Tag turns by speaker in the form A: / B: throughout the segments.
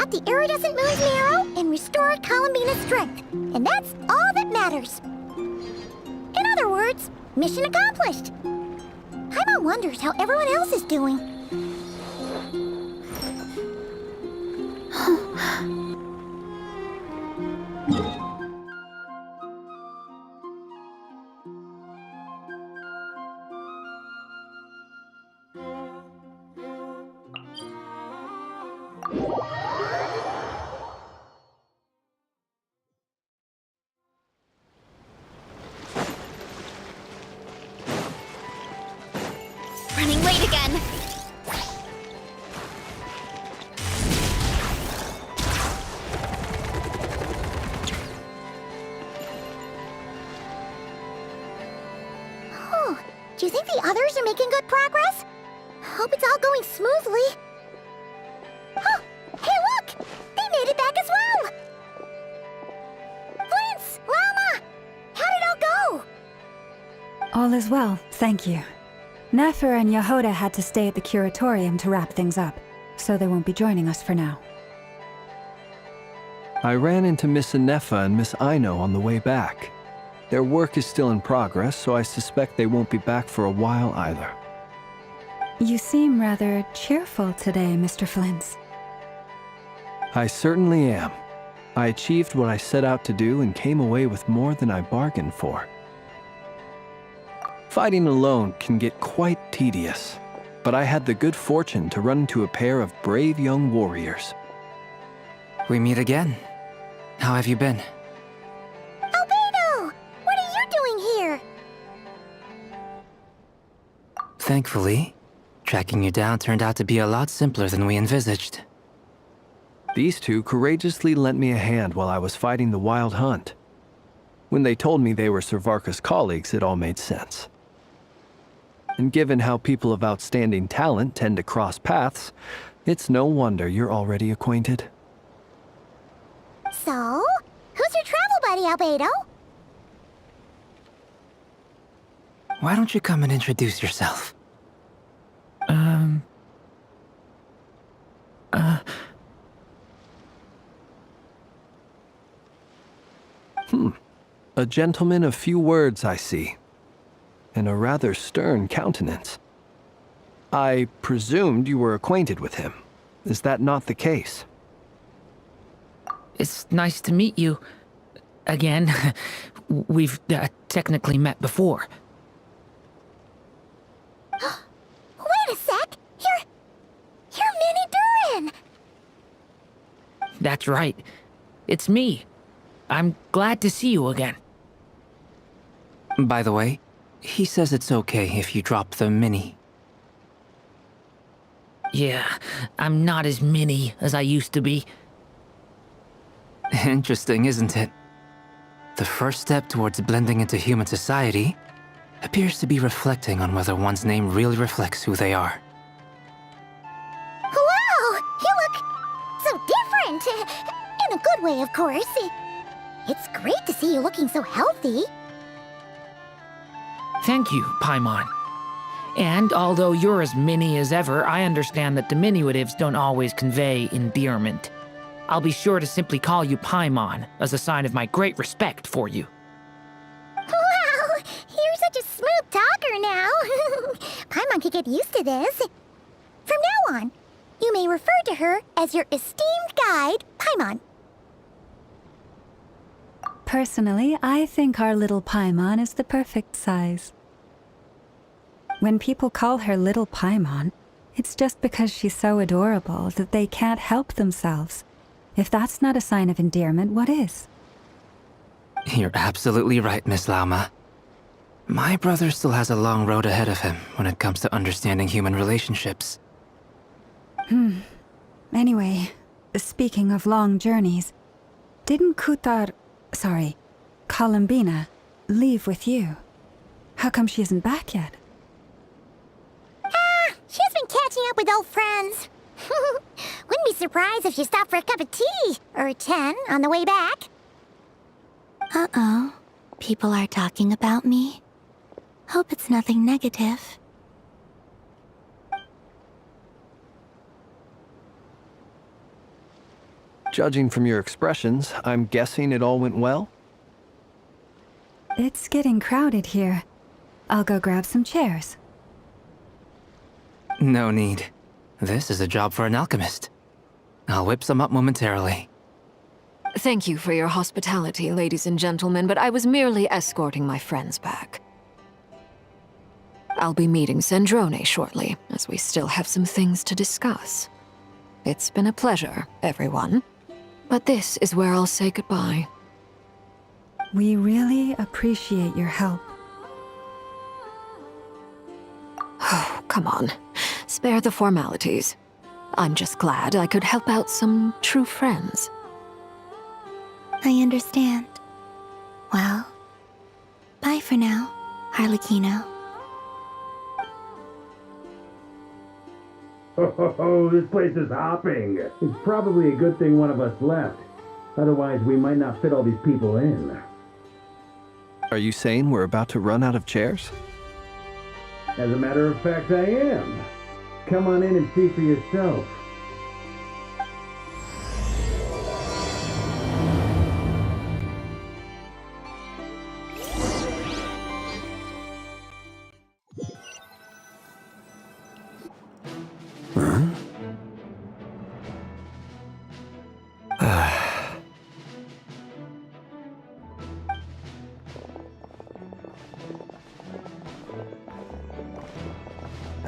A: got the iridescent moon's arrow and restored Columbina's strength. And that's all that matters. In other words, mission accomplished. Paimon wonders how everyone else is doing.
B: Running late again.
A: Oh, do you think the others are making good progress? Hope it's all going smoothly. Oh, hey look! They made it back as well! Flint's! Llama! How did it all go?
C: All is well, thank you. Nefer and Yehuda had to stay at the curatorium to wrap things up, so they won't be joining us for now.
D: I ran into Miss Nefa and Miss Aino on the way back. Their work is still in progress, so I suspect they won't be back for a while either.
C: You seem rather cheerful today, Mr. Flint's.
D: I certainly am. I achieved what I set out to do and came away with more than I bargained for. Fighting alone can get quite tedious, but I had the good fortune to run into a pair of brave young warriors.
E: We meet again. How have you been?
A: Albedo! What are you doing here?
E: Thankfully, tracking you down turned out to be a lot simpler than we envisaged.
D: These two courageously lent me a hand while I was fighting the wild hunt. When they told me they were Servarka's colleagues, it all made sense. And given how people of outstanding talent tend to cross paths, it's no wonder you're already acquainted.
A: So, who's your travel buddy, Albedo?
E: Why don't you come and introduce yourself?
D: A gentleman of few words, I see, and a rather stern countenance. I presumed you were acquainted with him. Is that not the case?
F: It's nice to meet you. Again. We've technically met before.
A: Wait a sec! You're Minnie Durin!
F: That's right. It's me. I'm glad to see you again.
E: By the way, he says it's okay if you drop the mini.
F: Yeah, I'm not as mini as I used to be.
E: Interesting, isn't it? The first step towards blending into human society appears to be reflecting on whether one's name really reflects who they are.
A: Wow! You look so different! In a good way, of course. It's great to see you looking so healthy.
F: Thank you, Paimon. And although you're as mini as ever, I understand that diminutives don't always convey endearment. I'll be sure to simply call you Paimon as a sign of my great respect for you.
A: Wow! You're such a smooth talker now. Paimon could get used to this. From now on, you may refer to her as your esteemed guide, Paimon.
C: Personally, I think our little Paimon is the perfect size. When people call her Little Paimon, it's just because she's so adorable that they can't help themselves. If that's not a sign of endearment, what is?
E: You're absolutely right, Miss Lauma. My brother still has a long road ahead of him when it comes to understanding human relationships.
C: Anyway, speaking of long journeys, didn't Columbina, leave with you? How come she isn't back yet?
A: She's been catching up with old friends. Wouldn't be surprised if she stopped for a cup of tea, or 10, on the way back.
B: Uh-oh. People are talking about me. Hope it's nothing negative.
D: Judging from your expressions, I'm guessing it all went well?
C: It's getting crowded here. I'll go grab some chairs.
E: No need. This is a job for an alchemist. I'll whip some up momentarily.
G: Thank you for your hospitality, ladies and gentlemen, but I was merely escorting my friends back. I'll be meeting Sandrone shortly, as we still have some things to discuss. It's been a pleasure, everyone. But this is where I'll say goodbye.
C: We really appreciate your help.
G: Oh, come on. Spare the formalities. I'm just glad I could help out some true friends.
B: I understand. Well, bye for now, Harlequino.
H: Oh, this place is hopping. It's probably a good thing one of us left. Otherwise, we might not fit all these people in.
D: Are you saying we're about to run out of chairs?
H: As a matter of fact, I am. Come on in and see for yourself.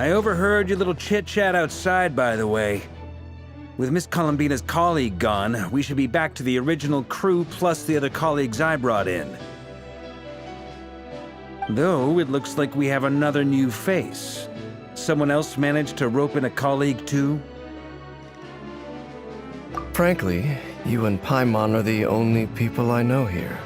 I: I overheard your little chit-chat outside, by the way. With Miss Columbina's colleague gone, we should be back to the original crew plus the other colleagues I brought in. Though, it looks like we have another new face. Someone else managed to rope in a colleague too?
J: Frankly, you and Paimon are the only people I know here.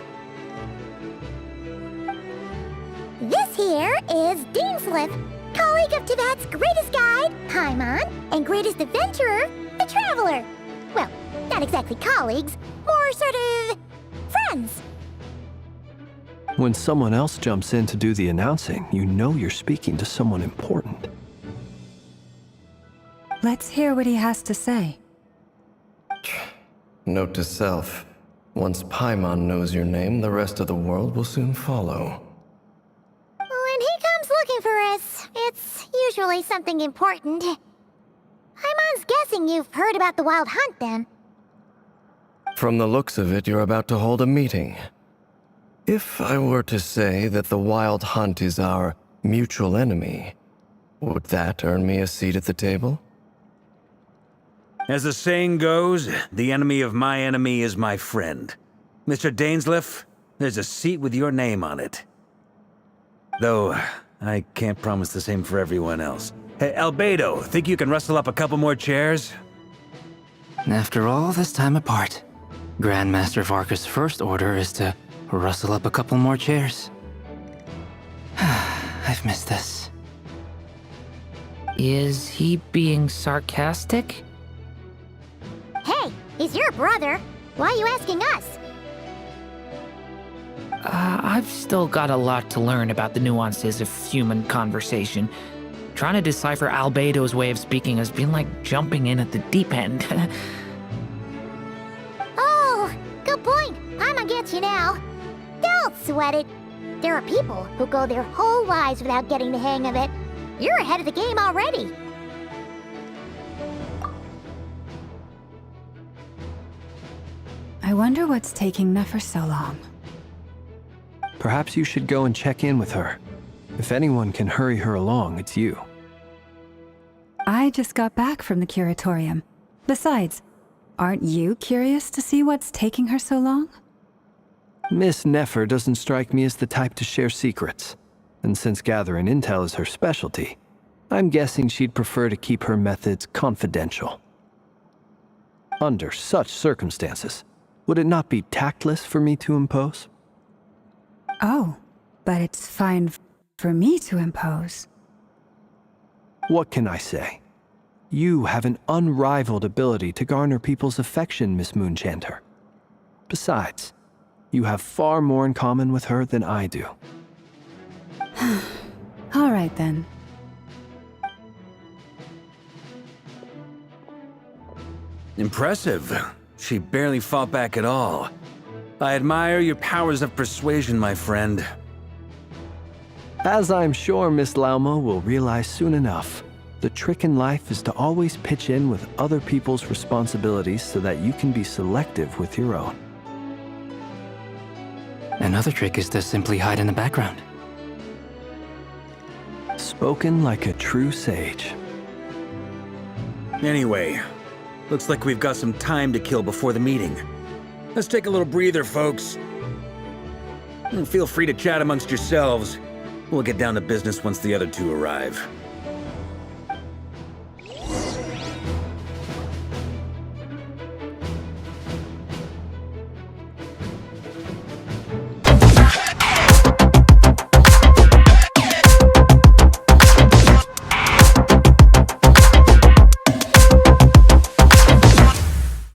A: This here is Deanslip, colleague of Tibet's greatest guide, Paimon, and greatest adventurer, the Traveler. Well, not exactly colleagues, more sort of friends.
D: When someone else jumps in to do the announcing, you know you're speaking to someone important.
C: Let's hear what he has to say.
J: Note to self, once Paimon knows your name, the rest of the world will soon follow.
A: When he comes looking for us, it's usually something important. Paimon's guessing you've heard about the Wild Hunt, then.
J: From the looks of it, you're about to hold a meeting. If I were to say that the Wild Hunt is our mutual enemy, would that earn me a seat at the table?
I: As the saying goes, the enemy of my enemy is my friend. Mr. Dainsleif, there's a seat with your name on it. Though, I can't promise the same for everyone else. Hey, Albedo, think you can rustle up a couple more chairs?
E: After all this time apart, Grandmaster Varka's first order is to rustle up a couple more chairs. I've missed this.
F: Is he being sarcastic?
A: Hey, he's your brother. Why are you asking us?
F: I've still got a lot to learn about the nuances of human conversation. Trying to decipher Albedo's way of speaking has been like jumping in at the deep end.
A: Oh, good point. Paimon gets you now. Don't sweat it. There are people who go their whole lives without getting the hang of it. You're ahead of the game already.
C: I wonder what's taking Nefer so long.
D: Perhaps you should go and check in with her. If anyone can hurry her along, it's you.
C: I just got back from the curatorium. Besides, aren't you curious to see what's taking her so long?
D: Miss Nefer doesn't strike me as the type to share secrets. And since gathering intel is her specialty, I'm guessing she'd prefer to keep her methods confidential. Under such circumstances, would it not be tactless for me to impose?
C: Oh, but it's fine for me to impose.
D: What can I say? You have an unrivaled ability to garner people's affection, Miss Moonchanter. Besides, you have far more in common with her than I do.
C: All right, then.
I: Impressive. she barely fought back at all. I admire your powers of persuasion, my friend.
D: As I'm sure Miss Lauma will realize soon enough, the trick in life is to always pitch in with other people's responsibilities so that you can be selective with your own.
E: Another trick is to simply hide in the background.
D: Spoken like a true sage.
I: Anyway, looks like we've got some time to kill before the meeting. Let's take a little breather, folks. And feel free to chat amongst yourselves. We'll get down to business once the other two arrive.